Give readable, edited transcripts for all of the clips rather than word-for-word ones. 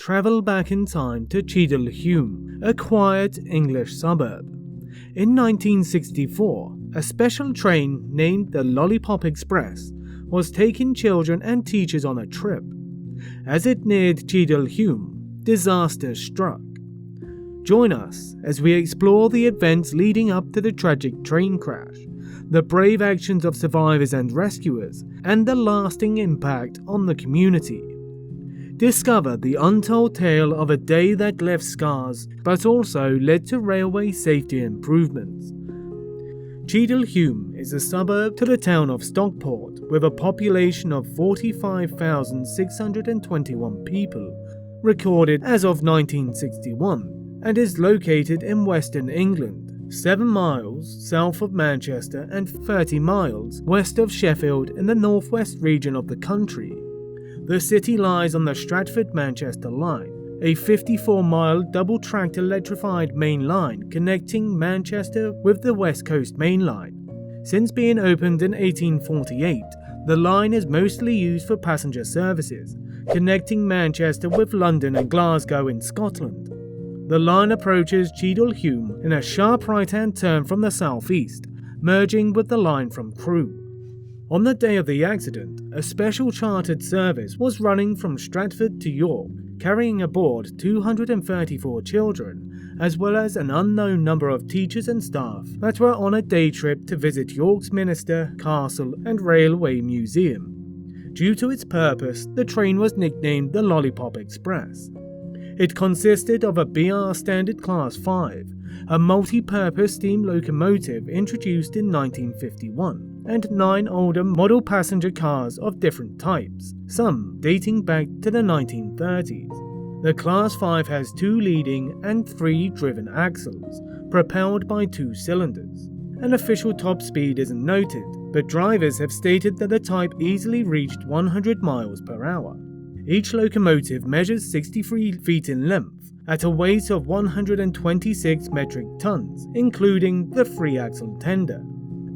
travel back in time to Cheadle Hulme, a quiet English suburb. In 1964, a special train named the Lollipop Express was taking children and teachers on a trip. As it neared Cheadle Hulme, disaster struck. Join us as we explore the events leading up to the tragic train crash, the brave actions of survivors and rescuers, and the lasting impact on the community. Discover the untold tale of a day that left scars but also led to railway safety improvements. Cheadle Hulme is a suburb to the town of Stockport with a population of 45,621 people, recorded as of 1961, and is located in Western England, 7 miles south of Manchester and 30 miles west of Sheffield in the northwest region of the country. The city lies on the Stratford-Manchester line, a 54-mile double-tracked electrified main line connecting Manchester with the West Coast Main Line. Since being opened in 1848, the line is mostly used for passenger services, connecting Manchester with London and Glasgow in Scotland. The line approaches Cheadle Hulme in a sharp right-hand turn from the southeast, merging with the line from Crewe. On the day of the accident, a special chartered service was running from Stratford to York, carrying aboard 234 children, as well as an unknown number of teachers and staff that were on a day trip to visit York's Minster, Castle and Railway Museum. Due to its purpose, the train was nicknamed the Lollipop Express. It consisted of a BR Standard Class 5, a multi-purpose steam locomotive introduced in 1951, and 9 older model passenger cars of different types, some dating back to the 1930s. The Class 5 has 2 leading and 3 driven axles, propelled by 2 cylinders. An official top speed isn't noted, but drivers have stated that the type easily reached 100 miles per hour. Each locomotive measures 63 feet in length, at a weight of 126 metric tons, including the 3-axle tender.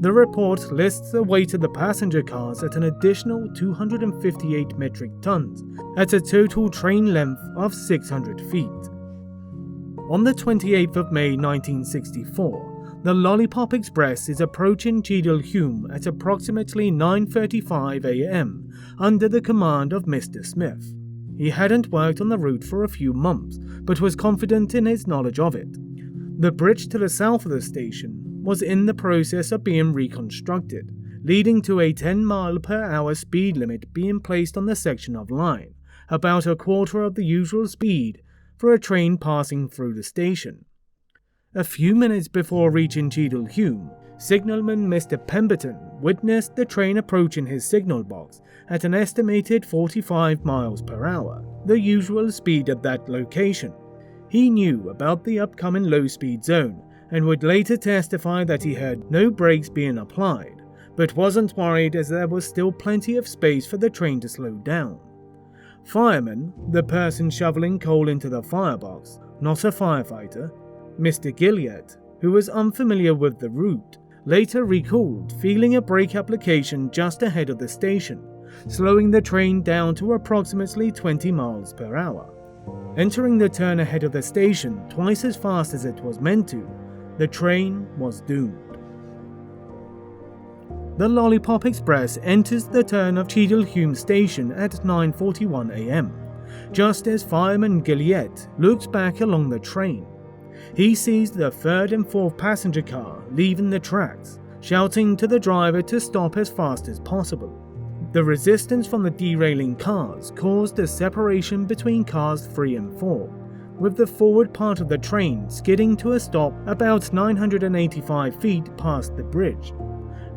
The report lists the weight of the passenger cars at an additional 258 metric tons, at a total train length of 600 feet. On the 28th of May 1964, the Lollipop Express is approaching Cheadle Hulme at approximately 9:35 a.m. under the command of Mr. Smith. He hadn't worked on the route for a few months, but was confident in his knowledge of it. The bridge to the south of the station was in the process of being reconstructed, leading to a 10-mile-per-hour speed limit being placed on the section of line, about a quarter of the usual speed for a train passing through the station. A few minutes before reaching Cheadle Hulme, signalman Mr. Pemberton witnessed the train approaching his signal box at an estimated 45 miles per hour, the usual speed at that location. He knew about the upcoming low-speed zone and would later testify that he heard no brakes being applied, but wasn't worried as there was still plenty of space for the train to slow down. Fireman, the person shoveling coal into the firebox, not a firefighter, Mr. Gilliatt, who was unfamiliar with the route, later recalled feeling a brake application just ahead of the station, slowing the train down to approximately 20 miles per hour. Entering the turn ahead of the station twice as fast as it was meant to, the train was doomed. The Lollipop Express enters the turn of Cheadle Hulme station at 9:41 a.m., just as fireman Gilliatt looks back along the train. He sees the 3rd and 4th passenger car leaving the tracks, shouting to the driver to stop as fast as possible. The resistance from the derailing cars caused a separation between cars 3 and 4, with the forward part of the train skidding to a stop about 985 feet past the bridge.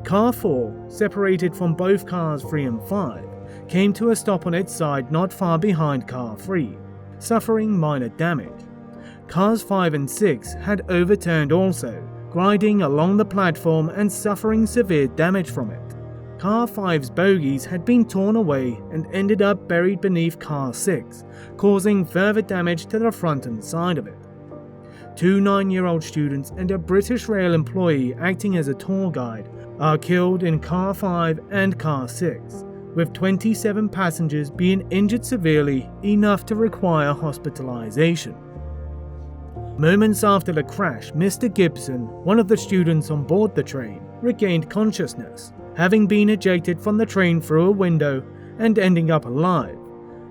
Car 4, separated from both cars 3 and 5, came to a stop on its side not far behind car 3, suffering minor damage. Cars 5 and 6 had overturned also, gliding along the platform and suffering severe damage from it. Car 5's bogies had been torn away and ended up buried beneath Car 6, causing further damage to the front and side of it. 2 9-year-old students and a British Rail employee acting as a tour guide are killed in Car 5 and Car 6, with 27 passengers being injured severely enough to require hospitalization. Moments after the crash, Mr. Gibson, one of the students on board the train, regained consciousness, having been ejected from the train through a window and ending up alive,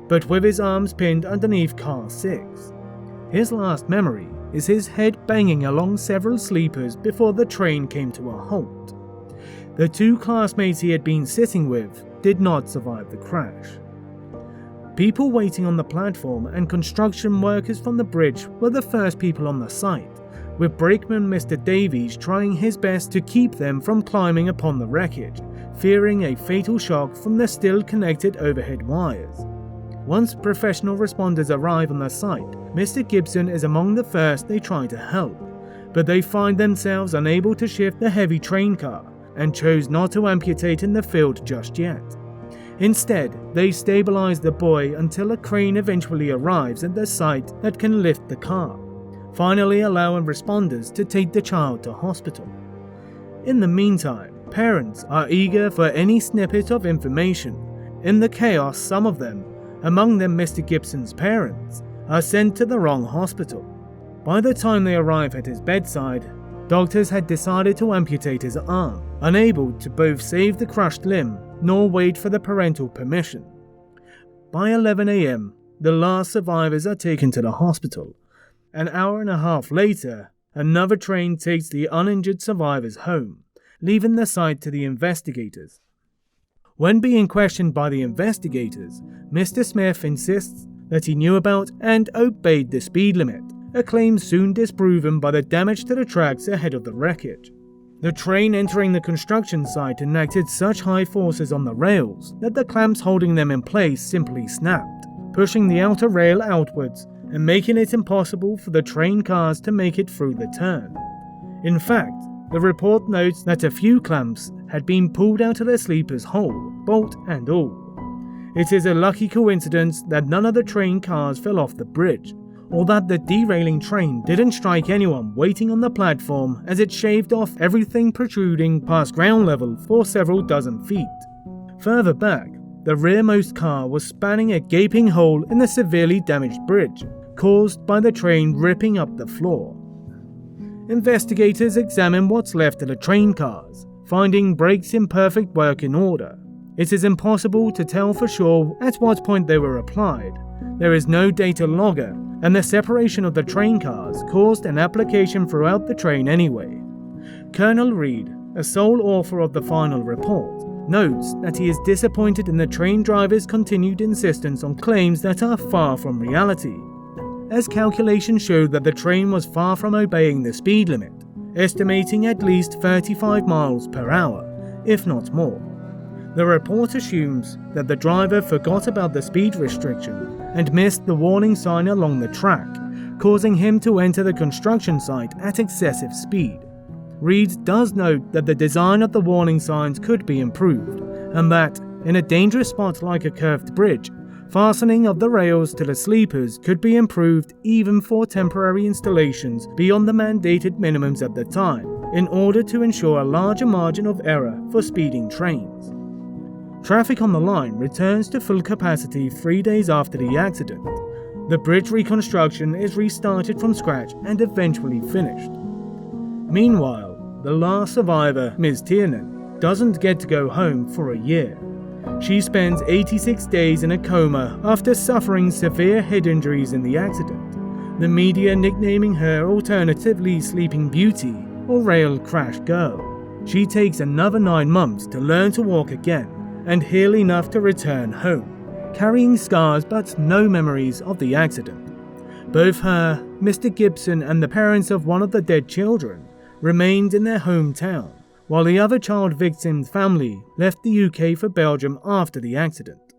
but with his arms pinned underneath car 6. His last memory is his head banging along several sleepers before the train came to a halt. The 2 classmates he had been sitting with did not survive the crash. People waiting on the platform and construction workers from the bridge were the first people on the site, with brakeman Mr. Davies trying his best to keep them from climbing upon the wreckage, fearing a fatal shock from the still connected overhead wires. Once professional responders arrive on the site, Mr. Gibson is among the first they try to help, but they find themselves unable to shift the heavy train car and chose not to amputate in the field just yet. Instead, they stabilize the boy until a crane eventually arrives at the site that can lift the car, finally allowing responders to take the child to hospital. In the meantime, parents are eager for any snippet of information. In the chaos, some of them, among them Mr. Gibson's parents, are sent to the wrong hospital. By the time they arrive at his bedside, doctors had decided to amputate his arm, unable to both save the crushed limb nor wait for the parental permission. By 11 a.m., the last survivors are taken to the hospital. An hour and a half later, another train takes the uninjured survivors home, leaving the site to the investigators. When being questioned by the investigators, Mr. Smith insists that he knew about and obeyed the speed limit, a claim soon disproven by the damage to the tracks ahead of the wreckage. The train entering the construction site enacted such high forces on the rails that the clamps holding them in place simply snapped, pushing the outer rail outwards and making it impossible for the train cars to make it through the turn. In fact, the report notes that a few clamps had been pulled out of the sleeper's hole, bolt and all. It is a lucky coincidence that none of the train cars fell off the bridge, or that the derailing train didn't strike anyone waiting on the platform as it shaved off everything protruding past ground level for several dozen feet. Further back, the rearmost car was spanning a gaping hole in the severely damaged bridge, caused by the train ripping up the floor. Investigators examine what's left of the train cars, finding brakes in perfect working order. It is impossible to tell for sure at what point they were applied. There is no data logger, and the separation of the train cars caused an application throughout the train anyway. Colonel Reed, a sole author of the final report, notes that he is disappointed in the train driver's continued insistence on claims that are far from reality, as calculations showed that the train was far from obeying the speed limit, estimating at least 35 miles per hour, if not more. The report assumes that the driver forgot about the speed restriction and missed the warning sign along the track, causing him to enter the construction site at excessive speed. Reed does note that the design of the warning signs could be improved, and that, in a dangerous spot like a curved bridge, fastening of the rails to the sleepers could be improved even for temporary installations beyond the mandated minimums at the time, in order to ensure a larger margin of error for speeding trains. Traffic on the line returns to full capacity 3 days after the accident. The bridge reconstruction is restarted from scratch and eventually finished. Meanwhile, the last survivor, Ms. Tiernan, doesn't get to go home for a year. She spends 86 days in a coma after suffering severe head injuries in the accident, the media nicknaming her alternatively Sleeping Beauty or Rail Crash Girl. She takes another 9 months to learn to walk again and heal enough to return home, carrying scars but no memories of the accident. Both her, Mr. Gibson, and the parents of one of the dead children remained in their hometown, while the other child victim's family left the UK for Belgium after the accident.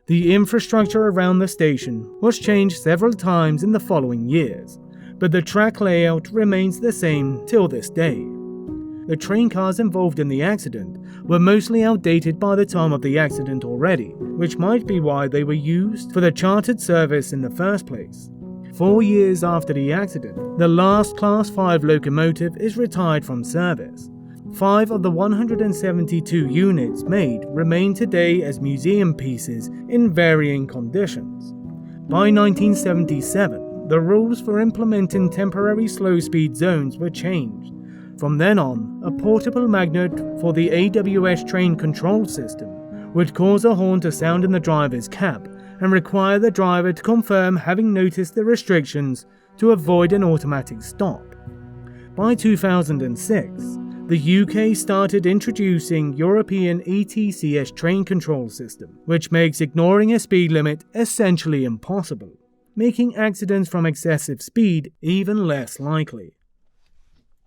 The infrastructure around the station was changed several times in the following years, but the track layout remains the same till this day. The train cars involved in the accident were mostly outdated by the time of the accident already, which might be why they were used for the chartered service in the first place. 4 years after the accident, the last Class 5 locomotive is retired from service. 5 of the 172 units made remain today as museum pieces in varying conditions. By 1977, the rules for implementing temporary slow-speed zones were changed. From then on, a portable magnet for the AWS train control system would cause a horn to sound in the driver's cab and require the driver to confirm having noticed the restrictions to avoid an automatic stop. By 2006, the UK started introducing European ETCS train control system, which makes ignoring a speed limit essentially impossible, making accidents from excessive speed even less likely.